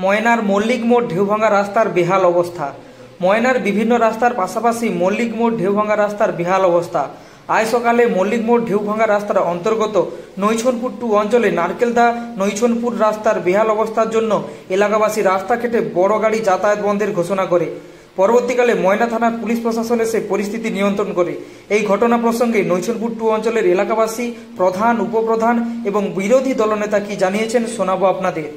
ময়নার মল্লিক মোড় ঢেউভাঙা রাস্তার বেহাল অবস্থা। ময়নার বিভিন্ন রাস্তার পাশাপাশি মল্লিক মোড় ঢেউভাঙা রাস্তার বেহাল অবস্থা। আজ সকালে মল্লিক মোড় ঢেউভাঙা রাস্তার অন্তর্গত নৈছনপুর 2 অঞ্চলে নারকেলদা নৈছনপুর রাস্তার বেহাল অবস্থার জন্য এলাকাবাসী রাস্তা কেটে বড় গাড়ি যাতায়াত বন্ধের ঘোষণা করে। পরবর্তীকালে ময়না থানার পুলিশ প্রশাসন এসে পরিস্থিতি নিয়ন্ত্রণ করে। এই ঘটনা প্রসঙ্গে নৈছনপুর 2 অঞ্চলের এলাকাবাসী, প্রধান, উপপ্রধান এবং বিরোধী দলনেতা কি জানিয়েছেন শোনাবো আপনাদের।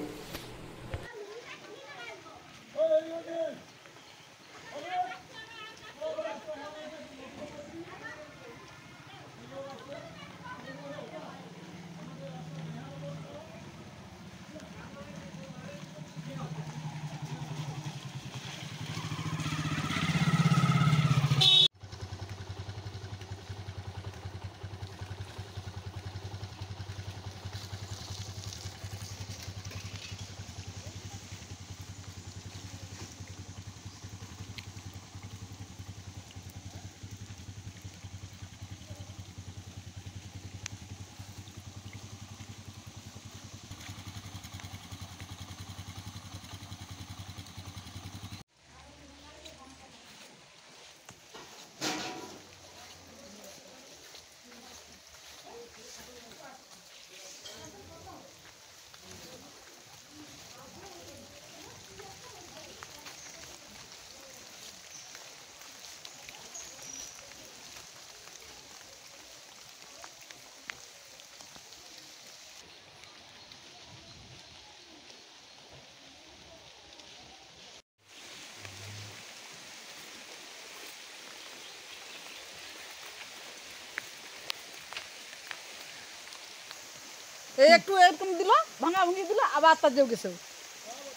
একটু এরকম দিল, ভাঙা ভাঙি দিল, আবার তার যোগ গেছে।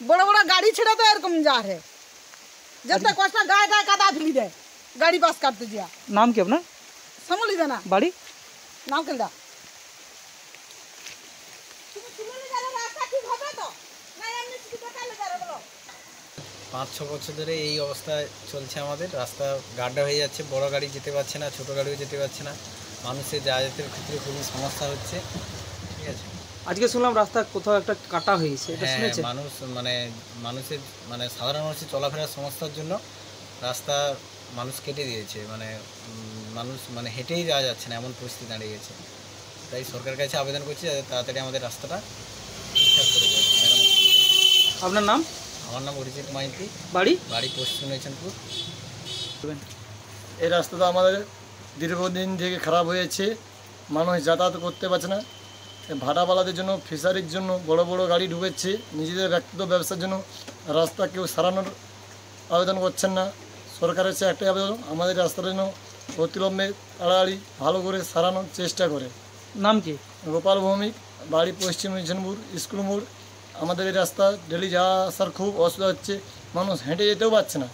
বড় বড় গাড়ি ছেড়ে তো এরকম যা রে, যেতে কষ্ট গায়ে গায়ে কাদা ফেলি দেয় গাড়ি পাস কাটতে যা। নাম কি আপনার? সামলি দেনা বাড়ি নারকেলদা। 5-6 বছর ধরে এই অবস্থা চলছে আমাদের। রাস্তা গাড্ডা হয়ে যাচ্ছে, বড় গাড়ি যেতে পারছে না, ছোট গাড়িও যেতে পারছে না, মানুষের যাতায়াতের ক্ষেত্রে খুবই সমস্যা হচ্ছে। ঠিক আছে, আজকে শুনলাম রাস্তা কোথাও একটা কাটা হয়েছে, এটা শুনেছেন? মানুষের সাধারণ মানুষের চলাফেরার সমস্যার জন্য রাস্তা মানুষ কেটে দিয়েছে। মানুষ হেঁটেই যাওয়া যাচ্ছে না, এমন পরিস্থিতি দাঁড়িয়ে গেছে। তাই সরকারের কাছে আবেদন করছি যাতে তাড়াতাড়ি আমাদের রাস্তাটা ঠিকঠাক করে দেয়। আপনার নাম? আমার নাম অরিজিৎ মাইতি। বাড়ি পশ্চিম নৈছনপুর। এই রাস্তাটা আমাদের দীর্ঘদিন থেকে খারাপ হয়েছে, মানুষ যাতায়াত করতে পারছে না। ভাড়াওয়ালাদের জন্য, ফিশারির জন্য বড় বড় গাড়ি ঢুকেছে, নিজেদের ব্যক্তিগত ব্যবসার জন্য রাস্তা কেউ সারানোর আবেদন করছেন না। সরকারের কাছে একটাই আবেদন, আমাদের রাস্তার জন্য অতিলম্বে তাড়াতাড়ি ভালো করে সারানোর চেষ্টা করে। নাম কি? গোপাল ভৌমিক, বাড়ি পশ্চিম নৈছনপুর স্কুল মোড়। আমাদের এই রাস্তা ডেলি যাওয়া আসার খুব অসুবিধা হচ্ছে, মানুষ হেঁটে যেতেও পারছে না,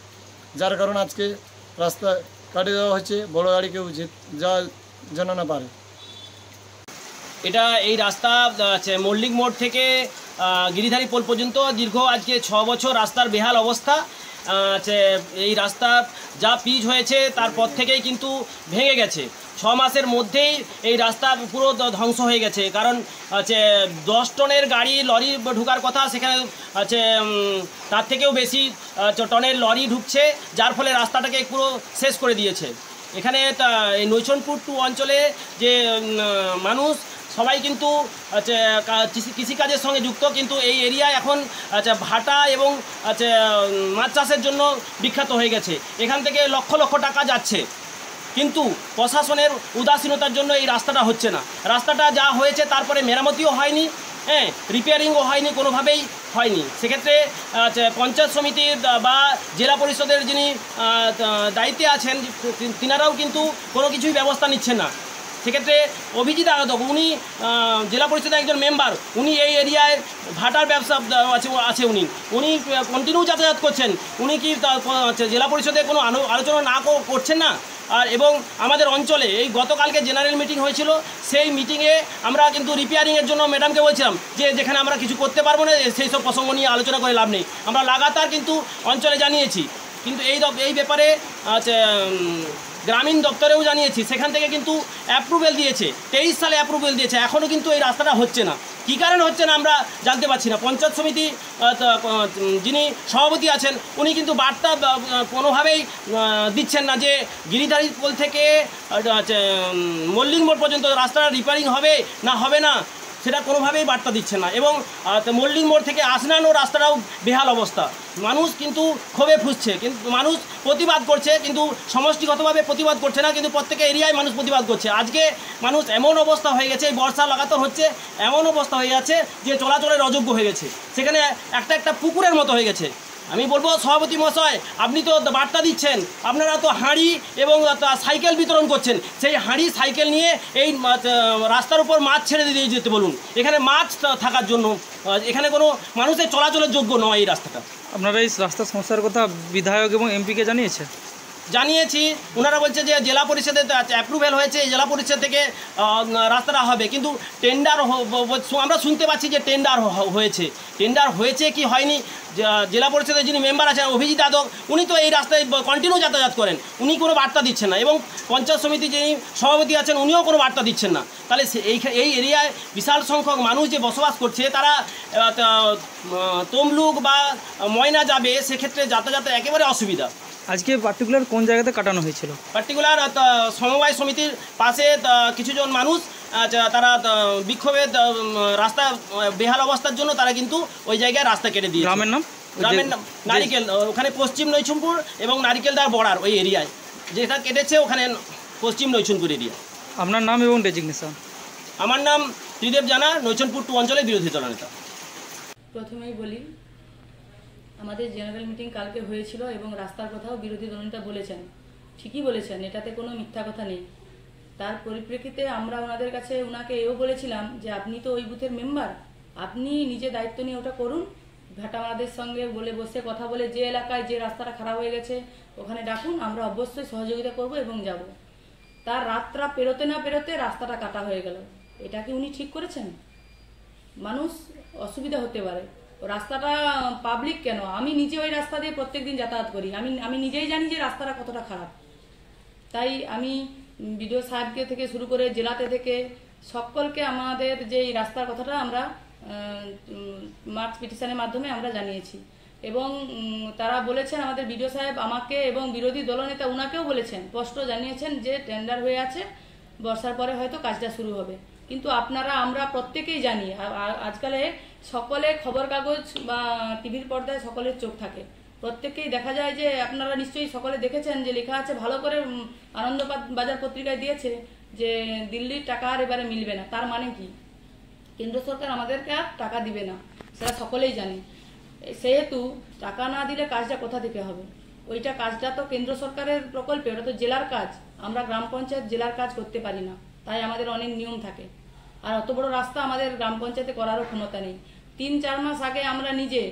যার কারণে আজকে রাস্তা কাটিয়ে দেওয়া হচ্ছে, বড় গাড়ি কেউ যাওয়া যেন না পারে। এই রাস্তা মল্লিক মোড় থেকে গিরিধারী পোল পর্যন্ত দীর্ঘ আজকে 6 বছর রাস্তার বেহাল অবস্থা। এই রাস্তা যা পিচ হয়েছে তারপর থেকেই কিন্তু ভেঙে গেছে। 6 মাসের মধ্যেই এই রাস্তা পুরো ধ্বংস হয়ে গেছে। কারণ 10 টনের গাড়ি লরি ঢুকার কথা, সেখানে তার থেকেও বেশি টনের লরি ঢুকছে, যার ফলে রাস্তাটাকে পুরো শেষ করে দিয়েছে। এখানে এই নৈছনপুর 2 অঞ্চলে যে মানুষ সবাই কিন্তু কৃষিকাজের সঙ্গে যুক্ত, কিন্তু এই এরিয়া এখন ভাটা এবং মাছ চাষের জন্য বিখ্যাত হয়ে গেছে। এখান থেকে লক্ষ লক্ষ টাকা যাচ্ছে, কিন্তু প্রশাসনের উদাসীনতার জন্য এই রাস্তাটা হচ্ছে না। রাস্তাটা যা হয়েছে তারপরে মেরামতিও হয়নি, রিপেয়ারিংও হয়নি, কোনোভাবেই হয়নি। সেক্ষেত্রে পঞ্চায়েত সমিতির বা জেলা পরিষদের যিনি দায়িত্বে আছেন তিনারাও কিন্তু কোনো কিছুই ব্যবস্থা নিচ্ছেন না। সেক্ষেত্রে অভিজিৎ আরাধক, উনি জেলা পরিষদের একজন মেম্বার, উনি এই এরিয়ায় ভাটার ব্যবসা আছে, উনি কন্টিনিউ যাতায়াত করছেন। উনি কি জেলা পরিষদে কোনো আলোচনা না করছেন না? এবং আমাদের অঞ্চলে এই গতকালকে জেনারেল মিটিং হয়েছিল, সেই মিটিংয়ে আমরা কিন্তু রিপেয়ারিংয়ের জন্য ম্যাডামকে বলছিলাম যে যেখানে আমরা কিছু করতে পারবো না সেই সব প্রসঙ্গ নিয়ে আলোচনা করে লাভ নেই। আমরা লাগাতার কিন্তু অঞ্চলে জানিয়েছি, কিন্তু এই ব্যাপারে গ্রামীণ দপ্তরেও জানিয়েছি, সেখান থেকে কিন্তু অ্যাপ্রুভেল দিয়েছে, 23 সালে অ্যাপ্রুভেল দিয়েছে, এখনও কিন্তু এই রাস্তাটা হচ্ছে না। কী কারণে হচ্ছে না আমরা জানতে পারছি না। পঞ্চায়েত সমিতি যিনি সভাপতি আছেন উনি কিন্তু বার্তা কোনোভাবেই দিচ্ছেন না যে গিরিধারী পোল থেকে মল্লিক মোড় পর্যন্ত রাস্তাটা রিপেয়ারিং হবে না হবে না, সেটা কোনোভাবেই বার্তা দিচ্ছেন না। এবং মল্লিক মোড় থেকে আসনানো রাস্তাটাও বেহাল অবস্থা। মানুষ কিন্তু ক্ষোভে ফুসছে, কিন্তু মানুষ প্রতিবাদ করছে, কিন্তু সমষ্টিগতভাবে প্রতিবাদ করছে না, কিন্তু প্রত্যেক এরিয়ায় মানুষ প্রতিবাদ করছে। আজকে মানুষ এমন অবস্থা হয়ে গেছে, এই বর্ষা লাগাতার হচ্ছে, এমন অবস্থা হয়ে যাচ্ছে যে চলাচলের অযোগ্য হয়ে গেছে, সেখানে একটা পুকুরের মতো হয়ে গেছে। আমি বলবো সভাপতি মহাশয়, আপনি তো বার্তা দিচ্ছেন, আপনারা তো হাঁড়ি এবং সাইকেল বিতরণ করছেন, সেই হাঁড়ি সাইকেল নিয়ে এই রাস্তার উপর মাছ ছেড়ে দিয়ে যেতে বলুন। এখানে মাছ থাকার জন্য এখানে কোনো মানুষের চলাচলের যোগ্য নয় এই রাস্তাটা। আপনারা এই রাস্তার সমস্যার কথা বিধায়ক এবং এমপিকে জানিয়েছে? জানিয়েছি, ওনারা বলছে যে জেলা পরিষদে অ্যাপ্রুভেল হয়েছে, জেলা পরিষদ থেকে রাস্তাটা হবে, কিন্তু টেন্ডার আমরা শুনতে পাচ্ছি যে টেন্ডার হয়েছে। টেন্ডার হয়েছে কি হয়নি, জেলা পরিষদের যিনি মেম্বার আছেন অভিজিৎ যাদব, উনি তো এই রাস্তায় কন্টিনিউ যাতায়াত করেন, উনি কোনো বার্তা দিচ্ছেন না। এবং পঞ্চায়েত সমিতি যিনি সভাপতি আছেন উনিও কোনো বার্তা দিচ্ছেন না। তাহলে এই এরিয়ায় বিশাল সংখ্যক মানুষ যে বসবাস করছে, তারা তমলুক বা ময়না যাবে, সেক্ষেত্রে যাতায়াতের একেবারে অসুবিধা। আজকে পার্টিকুলার কোন জায়গাতে কাটানো হয়েছিল? পার্টিকুলার সমবায় সমিতির পাশে কিছুজন মানুষ তারা বিক্ষোভে রাস্তা বেহাল অবস্থার জন্য তারা কিন্তু ওই জায়গায় রাস্তা কেটে দিয়েছে। গ্রামের নাম নারিকেল, ওখানে পশ্চিম নৈছুমপুর এবং নারিকেলদার বর্ডার ওই এরিয়ায় যেটা কেটেছে, ওখানে পশ্চিম নৈছুমপুর এরিয়া। আপনার নাম এবং ডেজিগনেশন? আমার নাম ত্রিদেব জানা, নৈছুমপুর 2 অঞ্চলের বিরোধী দলনেতা। প্রথমেই বলি, আমাদের জেনারেল মিটিং কালকে হয়েছিল এবং রাস্তার কথাও বিরোধী দলনেতা বলেছেন, ঠিকই বলেছেন, এটাতে কোনো মিথ্যা কথা নেই। তার পরিপ্রেক্ষিতে আমরা ওনাদের কাছে ওনাকে এও বলেছিলাম যে আপনি তো ওই বুথের মেম্বার, আপনি নিজে দায়িত্ব নিয়ে ওটা করুন, ভাটামালাদের সঙ্গে বসে কথা বলে যে এলাকায় যে রাস্তাটা খারাপ হয়ে গেছে ওখানে ডাকুন, আমরা অবশ্যই সহযোগিতা করব এবং যাব। তার রাতটা পেরোতে না পেরোতে রাস্তাটা কাটা হয়ে গেল, এটা কি উনি ঠিক করেছেন? মানুষ অসুবিধা হতে পারে, রাস্তাটা পাবলিক কেন, আমি নিজে ওই রাস্তা দিয়ে প্রত্যেকদিন যাতায়াত করি, আমি নিজেই জানি যে রাস্তাটা কতটা খারাপ। তাই আমি বিডিও সাহেবকে থেকে শুরু করে জেলাতে থেকে সকলকে আমাদের যে এই রাস্তার কথাটা আমরা মার্চ পিটিশনের মাধ্যমে আমরা জানিয়েছি এবং তারা বলেছেন, আমাদের বিডিও সাহেব আমাকে এবং বিরোধী দলনেতা উনাকেও বলেছেন, স্পষ্ট জানিয়েছেন যে টেন্ডার হয়ে আছে, বর্ষার পরে হয়তো কাজটা শুরু হবে। কিন্তু আমরা প্রত্যেকেই জানি, আজকালে সকলে খবর কাগজ বা টিভির পর্দায় সকলের চোখ থাকে, প্রত্যেককেই দেখা যায় যে আপনারা নিশ্চয়ই সকলে দেখেছেন যে লেখা আছে, ভালো করে আনন্দবাজার পত্রিকায় দিয়েছে যে দিল্লির টাকা আর এবারে মিলবে না। তার মানে কি? কেন্দ্র সরকার আমাদেরকে আর টাকা দিবে না, সেটা সকলেই জানি। সেহেতু টাকা না দিলে কাজটা কোথা থেকে হবে? ওইটা কাজটা তো কেন্দ্র সরকারের প্রকল্পে, ওটা তো জেলার কাজ, আমরা গ্রাম পঞ্চায়েত জেলার কাজ করতে পারি না, তাই আমাদের অনেক নিয়ম থাকে। আর অত বড় রাস্তা আমাদের গ্রাম পঞ্চায়েতে করারও ক্ষমতা নেই। 3-4 মাস আগে আমরা নিজে,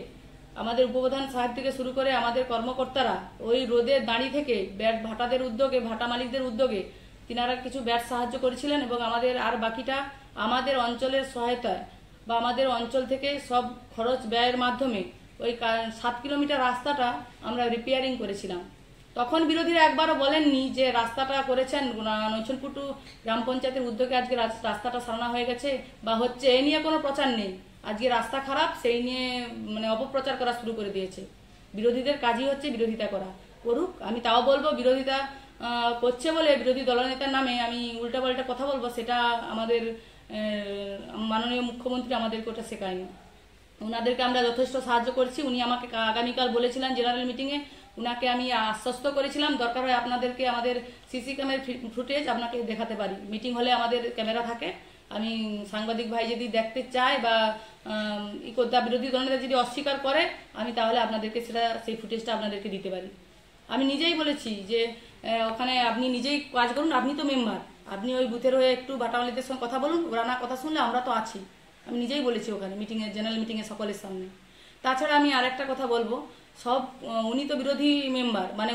আমাদের উপপ্রধান সাহেব থেকে শুরু করে আমাদের কর্মকর্তারা ওই রোদে দাঁড়িয়ে থেকে ভাটাদের উদ্যোগে, ভাটা মালিকদের উদ্যোগে তিনারা কিছু ব্যাট সাহায্য করেছিলেন এবং আমাদের আর বাকিটা আমাদের অঞ্চলের সহায়তায় বা আমাদের অঞ্চল থেকে সব খরচ ব্যয়ের মাধ্যমে ওই 7 কিলোমিটার রাস্তাটা আমরা রিপেয়ারিং করেছিলাম। তখন বিরোধীরা একবারও বলেননি যে রাস্তাটা করেছেন নৈছনপুর গ্রাম পঞ্চায়েতের উদ্যোগে আজকে রাস্তাটা সারানো হয়ে গেছে বা হচ্ছে, এই নিয়ে কোনো প্রচার নেই। আজকে রাস্তা খারাপ সেই নিয়ে অপপ্রচার করা শুরু করে দিয়েছে। বিরোধীদের কাজই হচ্ছে বিরোধিতা করা, করুক। আমি তাও বলবো, বিরোধিতা করছে বলে বিরোধী দলনেতার নামে আমি উল্টাপাল্টা কথা বলবো, সেটা আমাদের মাননীয় মুখ্যমন্ত্রী আমাদেরকে ওটা শেখায়নি। ওনাদেরকে আমরা যথেষ্ট সাহায্য করছি। উনি আমাকে আগামীকাল বলেছিলেন জেনারেল মিটিংয়ে, উনাকে আমি আশ্বস্ত করেছিলাম দরকার হয় আপনাদেরকে আমাদের সিসি ক্যামেরার ফুটেজ আপনাকে দেখাতে পারি, মিটিং হলে আমাদের ক্যামেরা থাকে, আমি সাংবাদিক ভাই যদি দেখতে চায় বা বিরোধী দলনেতা যদি অস্বীকার করে, আমি তাহলে আপনাদেরকে সেই ফুটেজটা আপনাদেরকে দিতে পারি। আমি নিজেই বলেছি যে ওখানে আপনি নিজেই কাজ করুন, আপনি তো মেম্বার, আপনি ওই বুথের হয়ে একটু ভাটামালিদের সঙ্গে কথা বলুন, ওরা না কথা শুনলে আমরা তো আছি, আমি নিজেই বলেছি ওখানে মিটিংয়ে, জেনারেল মিটিংয়ে সকলের সামনে। তাছাড়া আমি আরেকটা কথা বলবো, উনি তো বিরোধী মেম্বার, মানে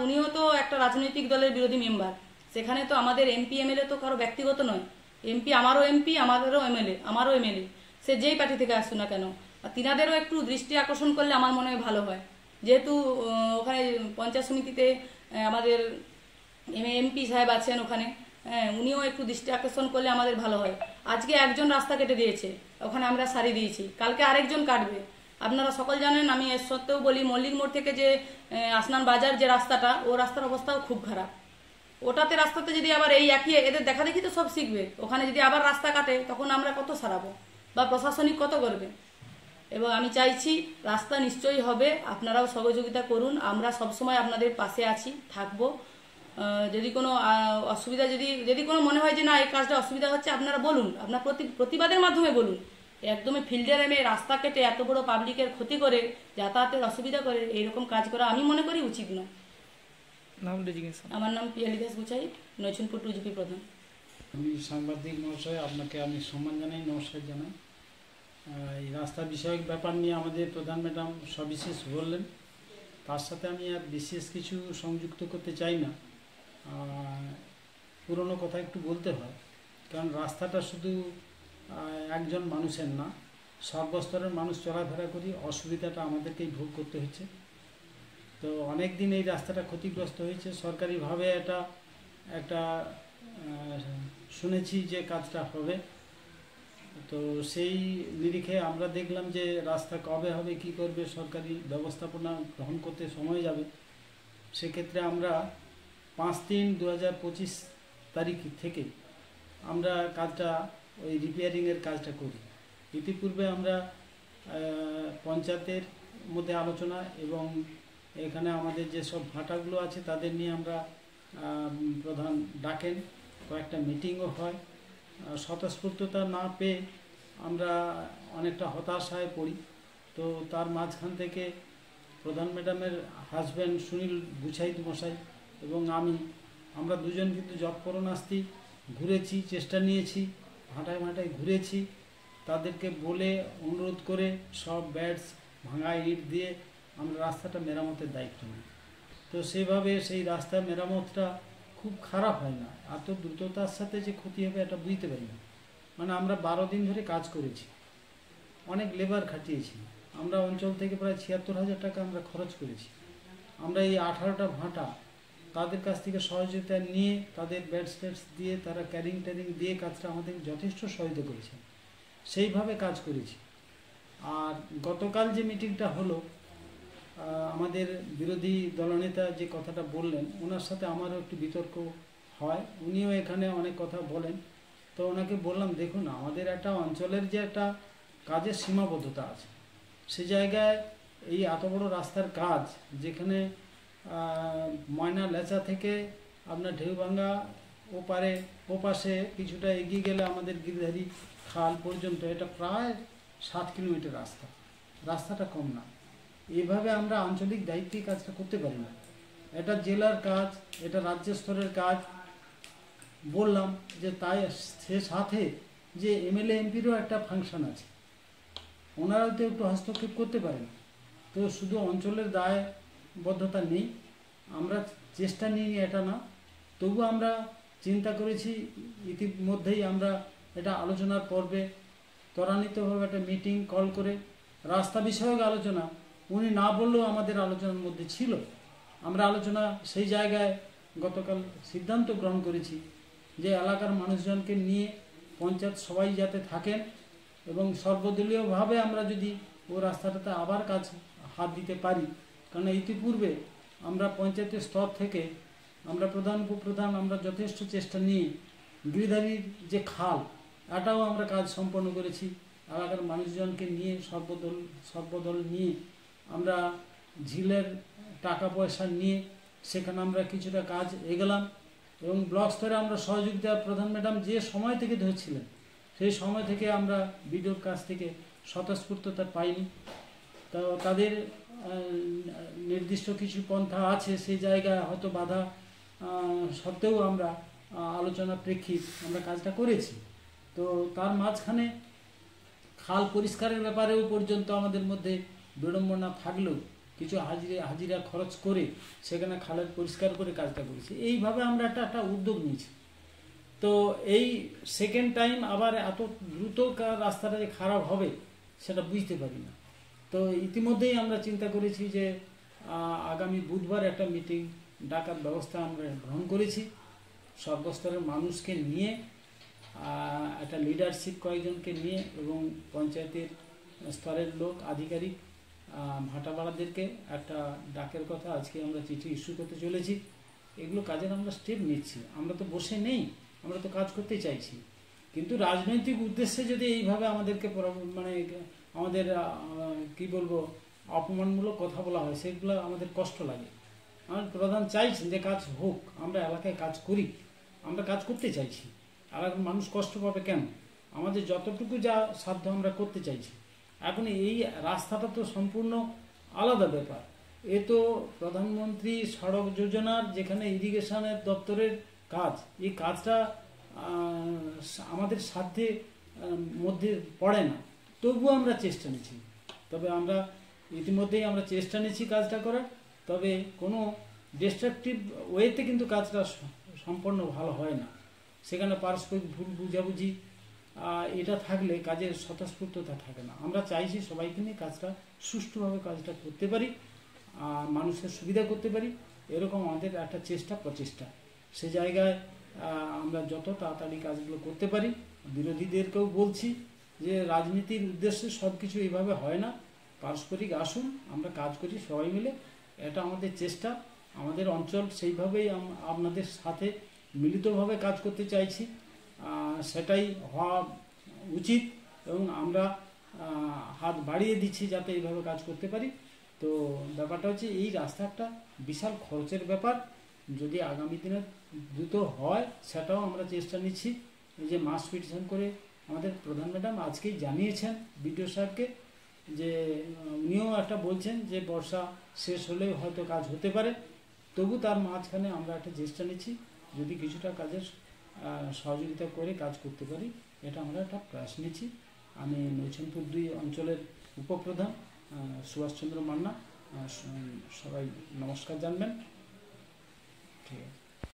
উনিও তো একটা রাজনৈতিক দলের বিরোধী মেম্বার, সেখানে তো আমাদের এমপি এমএলএ তো কারো ব্যক্তিগত নয়, এমপি আমাদেরও এমএলএ, সে যেই পার্টি থেকে আসুন না কেন, তিনাদেরও একটু দৃষ্টি আকর্ষণ করলে আমার মনে হয় ভালো হয়। যেহেতু ওখানে পঞ্চায়েত সমিতিতে আমাদের এমপি সাহেব আছেন ওখানে, হ্যাঁ, উনিও একটু দৃষ্টি আকর্ষণ করলে আমাদের ভালো হয়। আজকে একজন রাস্তা কেটে দিয়েছে, ওখানে আমরা সারি দিয়েছি, কালকে আরেকজন কাটবে। আপনারা সকল জানেন, আমি এর সত্ত্বেও বলি মল্লিক মোড় থেকে যে আসনান বাজার যে রাস্তাটা, ও রাস্তার অবস্থাও খুব খারাপ। রাস্তাতে যদি আবার এই একই এদের দেখা দেখি তো সব শিখবে, ওখানে যদি আবার রাস্তা কাটে তখন আমরা কত সারাবো বা প্রশাসনিক কত করবে। এবং আমি চাইছি রাস্তা নিশ্চয়ই হবে, আপনারাও সহযোগিতা করুন, আমরা সবসময় আপনাদের পাশে আছি, থাকবো। যদি কোনো অসুবিধা যদি কোনো মনে হয় যে না এই কাজটা অসুবিধা হচ্ছে, আপনারা বলুন, আপনার প্রতিবাদের মাধ্যমে বলুন। একদমই ফিল্ডে নেমে রাস্তা কেটে এত বড় পাবলিকের ক্ষতি করে, যাতায়াতের অসুবিধা করে এইরকম কাজ করা আমি মনে করি উচিত নয়। আমার নাম পিয়ালি দাস গুচাই, নৈছনপুর 2 জিপি প্রধান। আমি সাংবাদিক মহাশয়, আপনাকে আমি সম্মান জানাই, নমস্কার জানাই। এই রাস্তা বিষয়ক ব্যাপার নিয়ে আমাদের প্রধান ম্যাডাম সবিশেষ বললেন, তার সাথে আমি আর বিশেষ কিছু সংযুক্ত করতে চাই না। পুরনো কথা একটু বলতে হয়, কারণ রাস্তাটা শুধু একজন মানুষের না, সর্বস্তরের মানুষ চলাফেরা করি, অসুবিধাটা আমাদেরকেই ভোগ করতে হচ্ছে। তো অনেক দিন এই রাস্তাটা ক্ষতিগ্রস্ত হয়েছে, সরকারিভাবে একটা শুনেছি যে কাজটা হবে। তো সেই নিরিখে আমরা দেখলাম যে রাস্তা কবে হবে, কি করবে, সরকারি ব্যবস্থাপনা গ্রহণ করতে সময় যাবে। সেক্ষেত্রে আমরা 5/3/2025 তারিখ থেকে আমরা কাজটা ওই রিপেয়ারিংয়ের কাজটা করি। ইতিপূর্বে আমরা পঞ্চায়েতের মধ্যে আলোচনা এবং এখানে আমাদের যেসব ভাটাগুলো আছে তাদের নিয়ে আমরা প্রধান ডাকেন, কয়েকটা মিটিংও হয়। স্বতঃস্ফূর্ততা না পেয়ে আমরা অনেকটা হতাশায় পড়ি। তো তার মাঝখান থেকে প্রধান ম্যাডামের হাজব্যান্ড সুনীল গুছাইত মশাই এবং আমরা দুজন কিন্তু যৎপরণাস্তি ঘুরেছি, চেষ্টা নিয়েছি, ভাটায় ভাটায় ঘুরেছি, তাদেরকে বলে অনুরোধ করে সব ব্যাটস ভাঙা ইট দিয়ে আমরা রাস্তাটা মেরামতের দায়িত্ব নিই। তো সেইভাবে সেই রাস্তা মেরামতটা খুব খারাপ হয় না, এত দ্রুততার সাথে যে ক্ষতি হবে এটা বুঝতে পারি না। মানে আমরা 12 দিন ধরে কাজ করেছি, অনেক লেবার খাটিয়েছি, আমরা অঞ্চল থেকে প্রায় 76,000 টাকা আমরা খরচ করেছি। আমরা এই 18টা ভাটা তাদের কাছ থেকে সহযোগিতা নিয়ে, তাদের ব্যাটস দিয়ে, তারা ক্যারিং দিয়ে কাজটা আমাদের যথেষ্ট সহায়তা করেছে, সেইভাবে কাজ করেছি। আর গতকাল যে মিটিংটা হলো, আমাদের বিরোধী দলনেতা যে কথাটা বললেন, ওনার সাথে আমারও একটু বিতর্ক হয়, উনিও এখানে অনেক কথা বলেন। তো ওনাকে বললাম, দেখুন আমাদের একটা অঞ্চলের যে একটা কাজের সীমাবদ্ধতা আছে, সে জায়গায় এই এত বড় রাস্তার কাজ, যেখানে ময়না লেচা থেকে আপনার ঢেউভাঙ্গা ওপাশে কিছুটা এগিয়ে গেলে আমাদের গিরিধারী খাল পর্যন্ত, এটা প্রায় 7 কিলোমিটার রাস্তাটা কম না। এইভাবে আমরা আঞ্চলিক দায়িত্বে কাজটা করতে পারি না, এটা জেলার কাজ, এটা রাজ্য স্তরের কাজ। বললাম যে তাই সে সাথে যে এমএলএ এমপিরও একটা ফাংশন আছে, ওনারাও তো একটু হস্তক্ষেপ করতে পারেন। তো শুধু অঞ্চলের দায়বদ্ধতা নেই, আমরা চেষ্টা নিই এটা না, তবু আমরা চিন্তা করেছি ইতিমধ্যেই আমরা এটা আলোচনার পর্বে ত্বরান্বিতভাবে একটা মিটিং কল করে রাস্তা বিষয়ক আলোচনা, উনি না বললেও আমাদের আলোচনার মধ্যে ছিল। আমরা আলোচনা সেই জায়গায় গতকাল সিদ্ধান্ত গ্রহণ করেছি যে এলাকার মানুষজনকে নিয়ে পঞ্চায়েত সবাই যাতে থাকেন এবং সর্বদলীয়ভাবে আমরা যদি ও রাস্তাটাতে আবার কাজ হাত দিতে পারি। কারণ ইতিপূর্বে আমরা পঞ্চায়েতের স্তর থেকে আমরা প্রধান উপপ্রধান আমরা যথেষ্ট চেষ্টা নিয়ে গিরিধারীর যে খাল, এটাও আমরা কাজ সম্পন্ন করেছি। এলাকার মানুষজনকে নিয়ে সর্বদল নিয়ে আমরা ঝিলের টাকা পয়সা নিয়ে সেখানে আমরা কিছুটা কাজ এগোলাম এবং ব্লক স্তরে আমরা সহযোগিতা প্রধান ম্যাডাম যে সময় থেকে ধরছিলেন, সেই সময় থেকে আমরা বিডিওর কাছ থেকে স্বতঃস্ফূর্ততা পাইনি। তো তাদের নির্দিষ্ট কিছু পন্থা আছে, সেই জায়গায় হয়তো বাধা সত্ত্বেও আমরা আলোচনা প্রেক্ষিত আমরা কাজটা করেছি। তো তার মাঝখানে খাল পরিষ্কারের ব্যাপারেও পর্যন্ত আমাদের মধ্যে বিড়ম্বনা থাকলেও কিছু হাজিরা খরচ করে সেখানে খালের পরিষ্কার করে কাজটা করেছি। এইভাবে আমরা একটা উদ্যোগ নিয়েছি। তো এই সেকেন্ড টাইম আবার এত দ্রুত রাস্তাটা যে খারাপ হবে সেটা বুঝতে পারি না। তো ইতিমধ্যেই আমরা চিন্তা করেছি যে আগামী বুধবার একটা মিটিং ডাকার ব্যবস্থা আমরা গ্রহণ করেছি। সর্বস্তরের মানুষকে নিয়ে, একটা লিডারশিপ কয়েকজনকে নিয়ে এবং পঞ্চায়েতের স্তরের লোক আধিকারিক ভাটাবাড়াদেরকে একটা ডাকের কথা আজকে আমরা চিঠি ইস্যু করতে চলেছি। এগুলো কাজের আমরা স্টেপ নিচ্ছি। আমরা তো বসে নেই, আমরা তো কাজ করতে চাইছি। কিন্তু রাজনৈতিক উদ্দেশ্যে যদি এইভাবে আমাদেরকে মানে আমাদের কি বলবো অপমানমূলক কথা বলা হয়, সেগুলো আমাদের কষ্ট লাগে। আমার প্রধান চাইছেন যে কাজ হোক, আমরা এলাকায় কাজ করি, আমরা কাজ করতে চাইছি। এলাকার মানুষ কষ্ট পাবে কেন? আমাদের যতটুকু যা সাধ্য আমরা করতে চাইছি। এখন এই রাস্তাটা তো সম্পূর্ণ আলাদা ব্যাপার। এ তো প্রধানমন্ত্রী সড়ক যোজনার যেখানে ইরিগেশনের দপ্তরের কাজ, এই কাজটা আমাদের সাধ্যে মধ্যে পড়ে না, তবুও আমরা চেষ্টা নিচ্ছি। তবে আমরা ইতিমধ্যেই আমরা চেষ্টা নিচ্ছি কাজটা করার, তবে কোনো ডিস্ট্রাকটিভ ওয়েতে কিন্তু কাজটা সম্পূর্ণ ভালো হয় না। সেখানে পারস্পরিক ভুল বুঝাবুঝি এটা থাকলে কাজের স্বতঃস্ফূর্ততা থাকে না। আমরা চাইছি সবাইকে নিয়ে কাজটা সুষ্ঠুভাবে কাজটা করতে পারি, মানুষের সুবিধা করতে পারি, এরকম আমাদের একটা প্রচেষ্টা। সে জায়গায় আমরা যত তাড়াতাড়ি কাজগুলো করতে পারি। বিরোধীদেরকেও বলছি যে রাজনীতির উদ্দেশ্যে সব কিছু এইভাবে হয় না, পারস্পরিক আসুন, আমরা কাজ করি সবাই মিলে, এটা আমাদের চেষ্টা। আমাদের অঞ্চল সেইভাবেই আপনাদের সাথে মিলিতভাবে কাজ করতে চাইছি, সেটাই হওয়া উচিত এবং আমরা হাত বাড়িয়ে দিচ্ছি যাতে এইভাবে কাজ করতে পারি। তো ব্যাপারটা হচ্ছে এই রাস্তা একটা বিশাল খরচের ব্যাপার, যদি আগামী দিনে দ্রুত হয় সেটাও আমরা চেষ্টা নিচ্ছি। এই যে মাস পিটিশন করে আমাদের প্রধান ম্যাডাম আজকেই জানিয়েছেন বিডিও সাহেবকে যে উনিও একটা বলছেন যে বর্ষা শেষ হলেই হয়তো কাজ হতে পারে, তবু তার মাঝখানে আমরা একটা চেষ্টা নিচ্ছি যদি কিছুটা কাজের সহযোগিতা করে কাজ করতে পারি, এটা আমরা একটা প্রয়াস নিচ্ছি। আমি নৈছনপুর 2 অঞ্চলের উপপ্রধান সুভাষচন্দ্র মান্না, সবাই নমস্কার জানবেন। ঠিক আছে।